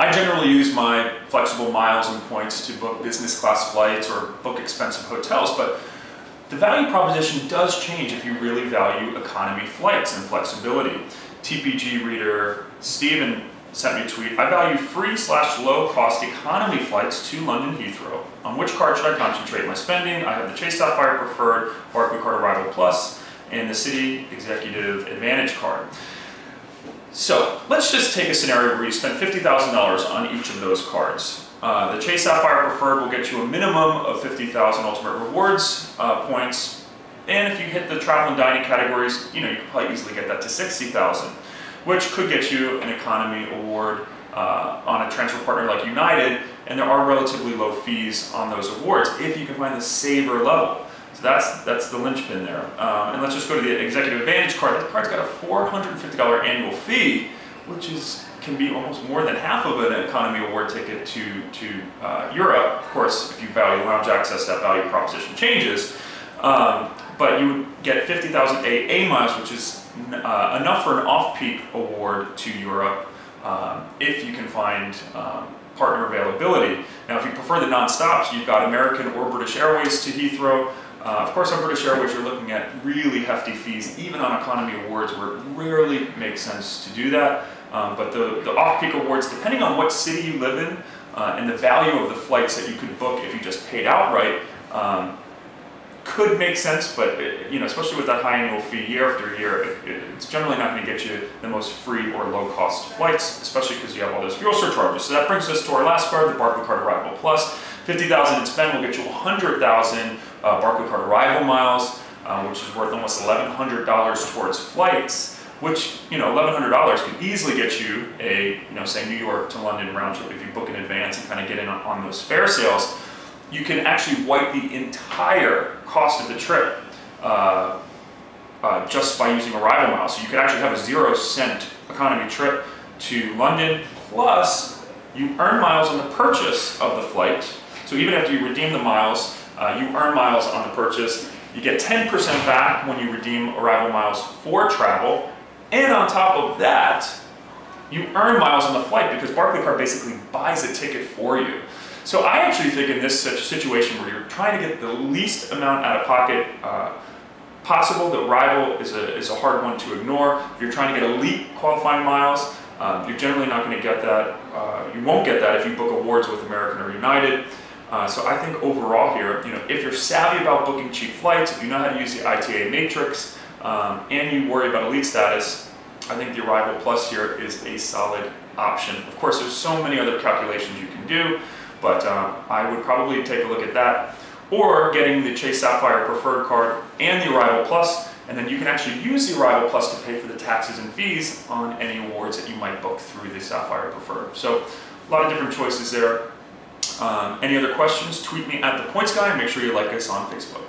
I generally use my flexible miles and points to book business class flights or book expensive hotels, but the value proposition does change if you really value economy flights and flexibility. TPG reader Steven sent me a tweet. I value free/low-cost economy flights to London Heathrow. On which card should I concentrate my spending? I have the Chase Sapphire Preferred, Barclaycard Arrival Plus, and the Citi Executive Advantage card. So let's just take a scenario where you spend $50,000 on each of those cards. The Chase Sapphire Preferred will get you a minimum of 50,000 Ultimate Rewards points, and if you hit the travel and dining categories, you could probably easily get that to 60,000, which could get you an economy award on a transfer partner like United, and there are relatively low fees on those awards if you can find the saver level. So that's the linchpin there. And let's just go to the Executive Advantage card. That card's got a $450 annual fee, which can be almost more than half of an economy award ticket to Europe. Of course, if you value lounge access, that value proposition changes. But you would get 50,000 AA miles, which is enough for an off-peak award to Europe if you can find partner availability. Now, if you prefer the non-stops, you've got American or British Airways to Heathrow. Of course, on British Airways, you're looking at really hefty fees, even on economy awards, where it rarely makes sense to do that. But the off-peak awards, depending on what city you live in and the value of the flights that you could book if you just paid outright, could make sense. But especially with that high annual fee year after year, it's generally not going to get you the most free or low-cost flights, especially because you have all those fuel surcharges. So that brings us to our last card, the Barclaycard Arrival Plus. 50,000 in spend will get you 100,000 Barclaycard Arrival miles, which is worth almost $1,100 towards flights, which, $1,100 can easily get you a, say New York to London round trip if you book in advance and kind of get in on those fare sales. You can actually wipe the entire cost of the trip just by using arrival miles. So you could actually have a 0-cent economy trip to London, plus you earn miles on the purchase of the flight. So even after you redeem the miles, you earn miles on the purchase. You get 10% back when you redeem arrival miles for travel. And on top of that, you earn miles on the flight because Barclaycard basically buys a ticket for you. So I actually think in this situation where you're trying to get the least amount out of pocket possible, the Arrival is a hard one to ignore. If you're trying to get elite qualifying miles, you're generally not going to get that. You won't get that if you book awards with American or United. So I think overall here, if you're savvy about booking cheap flights, if you know how to use the ITA matrix, and you worry about elite status, I think the Arrival Plus here is a solid option. Of course, there's so many other calculations you can do, but I would probably take a look at that, or getting the Chase Sapphire Preferred card and the Arrival Plus, and then you can actually use the Arrival Plus to pay for the taxes and fees on any awards that you might book through the Sapphire Preferred. So a lot of different choices there. Any other questions? Tweet me at The Points Guy, and make sure you like us on Facebook.